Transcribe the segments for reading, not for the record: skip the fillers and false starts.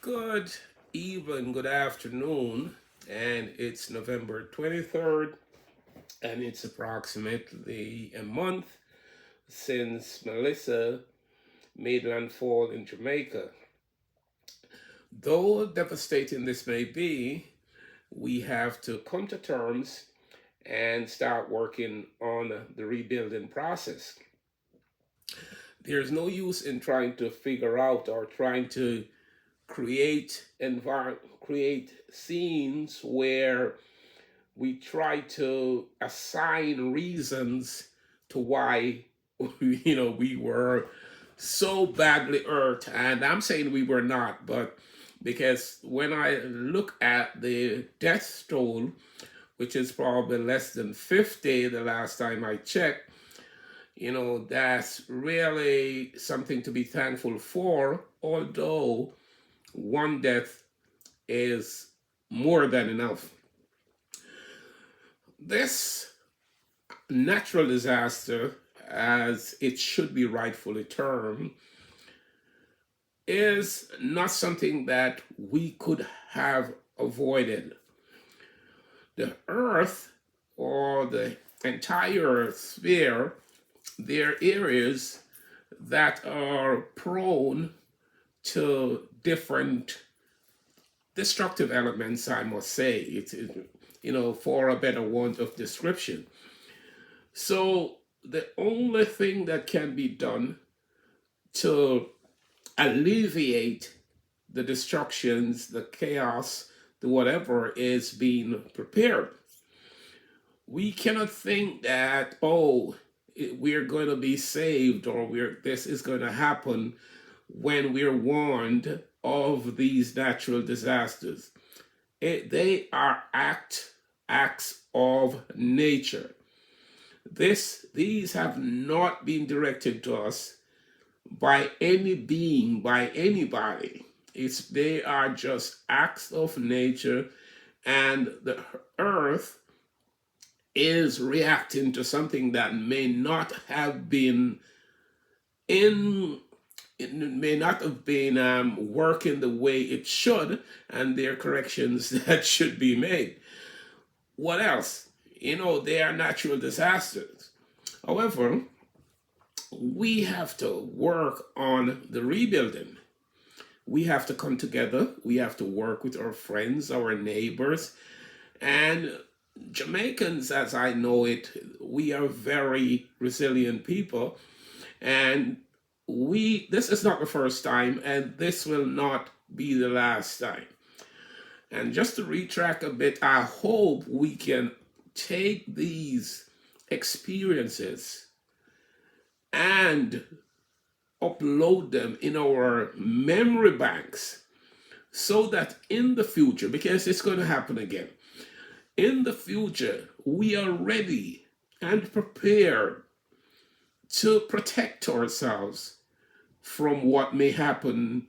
Good evening, good afternoon, and it's November 23rd, and it's approximately a month since Melissa made landfall in Jamaica. Though devastating this may be, we have to come to terms and start working on the rebuilding process. There's no use in trying to figure out or trying to create scenes where we try to assign reasons to why we were so badly hurt. And I'm saying we were not, but because when I look at the death toll, which is probably less than 50 the last time I checked, that's really something to be thankful for, although one death is more than enough. This natural disaster, as it should be rightfully termed, is not something that we could have avoided. The Earth, or the entire sphere, there are areas that are prone to different destructive elements, I must say. For a better want of description. So the only thing that can be done to alleviate the destructions, the chaos, the whatever is being prepared. We cannot think that, we're going to be saved, or this is going to happen when we're warned of these natural disasters. They are acts of nature. These have not been directed to us by any being, by anybody. They are just acts of nature, and the earth is reacting to something that may not have been in it may not have been working the way it should, and there are corrections that should be made. What else? They are natural disasters. However, we have to work on the rebuilding. We have to come together. We have to work with our friends, our neighbors, and Jamaicans, as I know it, we are very resilient people, and this is not the first time, and this will not be the last time. And just to retrack a bit, I hope we can take these experiences and upload them in our memory banks so that in the future, because it's going to happen again, in the future, we are ready and prepared to protect ourselves from what may happen,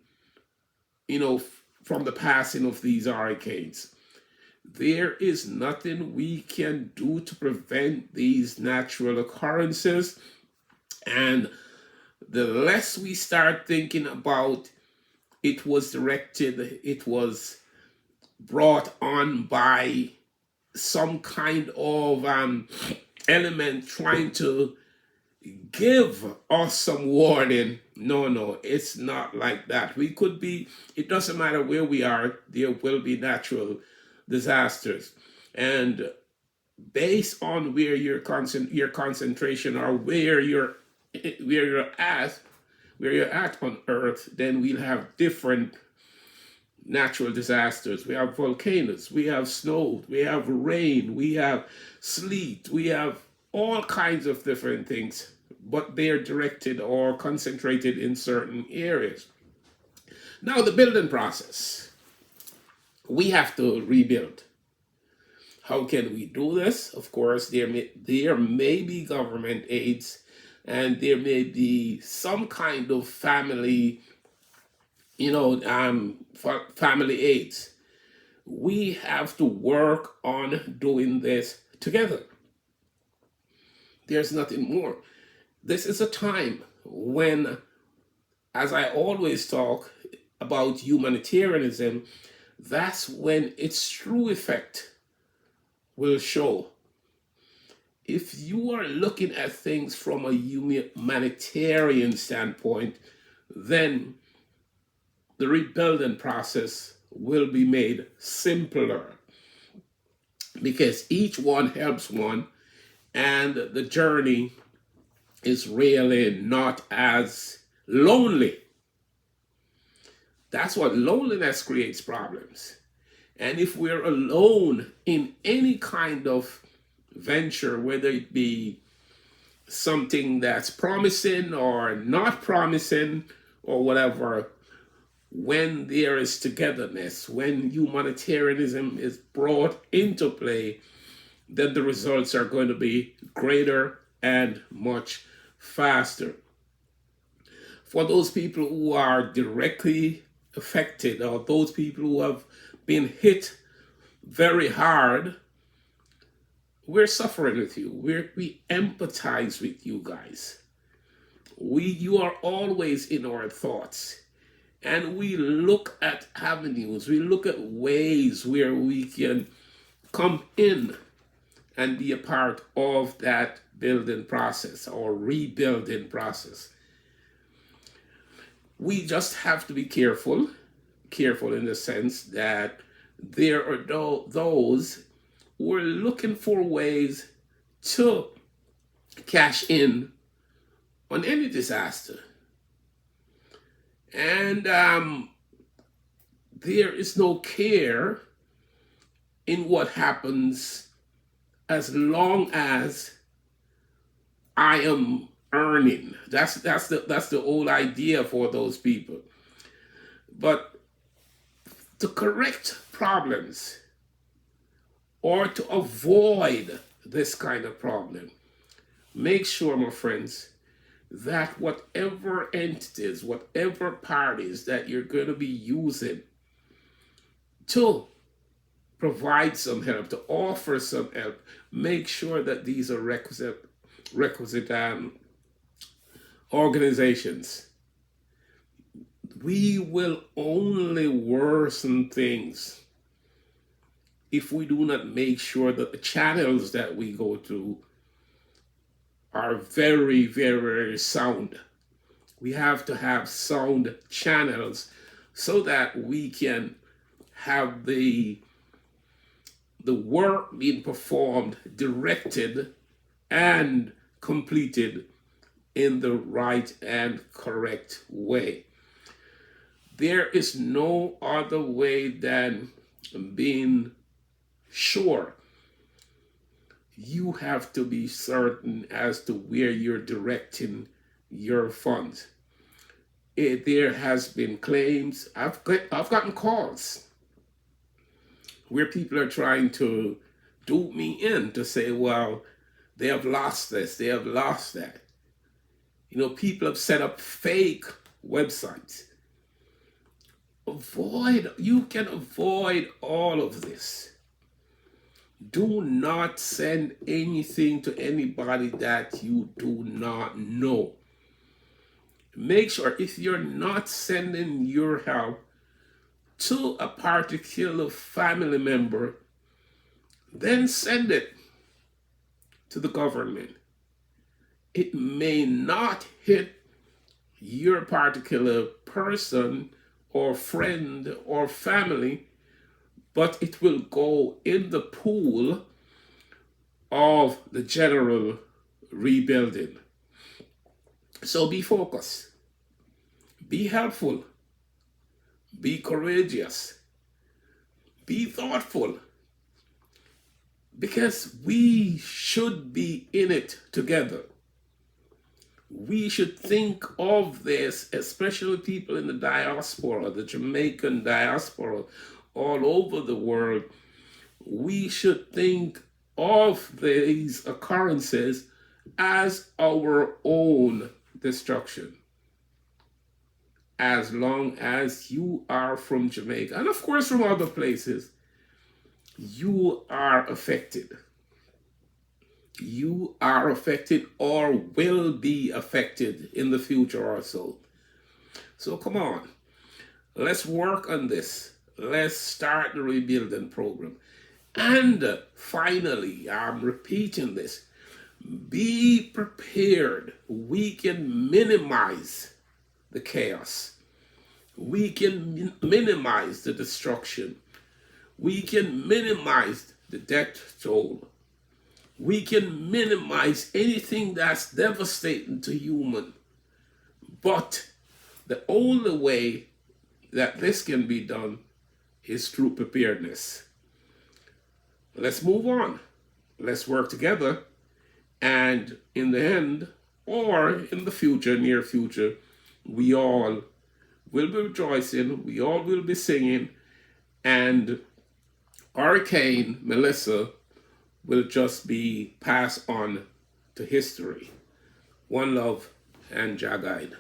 from the passing of these hurricanes. There is nothing we can do to prevent these natural occurrences. And the less we start thinking about it was brought on by some kind of element trying to give us some warning. No, it's not like that. It doesn't matter where we are, there will be natural disasters. And based on where your concentration, or where you're at on Earth, then we'll have different natural disasters. We have volcanoes, we have snow, we have rain, we have sleet, we have all kinds of different things, but they're directed or concentrated in certain areas. Now, the building process. We have to rebuild. How can we do this? Of course, there may be government aids, and there may be some kind of family aids. We have to work on doing this together. There's nothing more. This is a time when, as I always talk, about humanitarianism, that's when its true effect will show. If you are looking at things from a humanitarian standpoint, then the rebuilding process will be made simpler because each one helps one, and the journey is really not as lonely. That's what loneliness creates problems. And if we're alone in any kind of venture, whether it be something that's promising or not promising or whatever, when there is togetherness, when humanitarianism is brought into play, then the results are going to be greater and much faster. For those people who are directly affected, or those people who have been hit very hard, we're suffering with you. We empathize with you guys. You are always in our thoughts. And we look at avenues, we look at ways where we can come in and be a part of that building process or rebuilding process. We just have to be careful in the sense that there are those who are looking for ways to cash in on any disaster. And there is no care in what happens as long as I am earning. That's the old idea for those people. But to correct problems or to avoid this kind of problem, make sure, my friends, that whatever entities, whatever parties that you're going to be using to provide some help, to offer some help, make sure that these are requisite organizations. We will only worsen things if we do not make sure that the channels that we go through are very, very sound. We have to have sound channels so that we can have the work being performed, directed, and completed in the right and correct way. There is no other way than being sure. You have to be certain as to where you're directing your funds. There has been claims. I've gotten calls where people are trying to dupe me in to say, well, they have lost this, they have lost that. People have set up fake websites. You can avoid all of this. Do not send anything to anybody that you do not know. Make sure if you're not sending your help to a particular family member, then send it to the government. It may not hit your particular person or friend or family, but it will go in the pool of the general rebuilding. So be focused, be helpful, be courageous, be thoughtful, because we should be in it together. We should think of this, especially people in the diaspora, the Jamaican diaspora, all over the world. We should think of these occurrences as our own destruction, as long as you are from Jamaica, and of course from other places, you are affected. You are affected or will be affected in the future or so. So come on. Let's work on this. Let's start the rebuilding program. And finally, I'm repeating this, be prepared. We can minimize the chaos. We can minimize the destruction. We can minimize the death toll. We can minimize anything that's devastating to human. But the only way that this can be done is through preparedness. Let's move on. Let's work together. And in the end, or in the future, near future, we all will be rejoicing. We all will be singing. And Hurricane Melissa will just be passed on to history. One love and Jah Guide.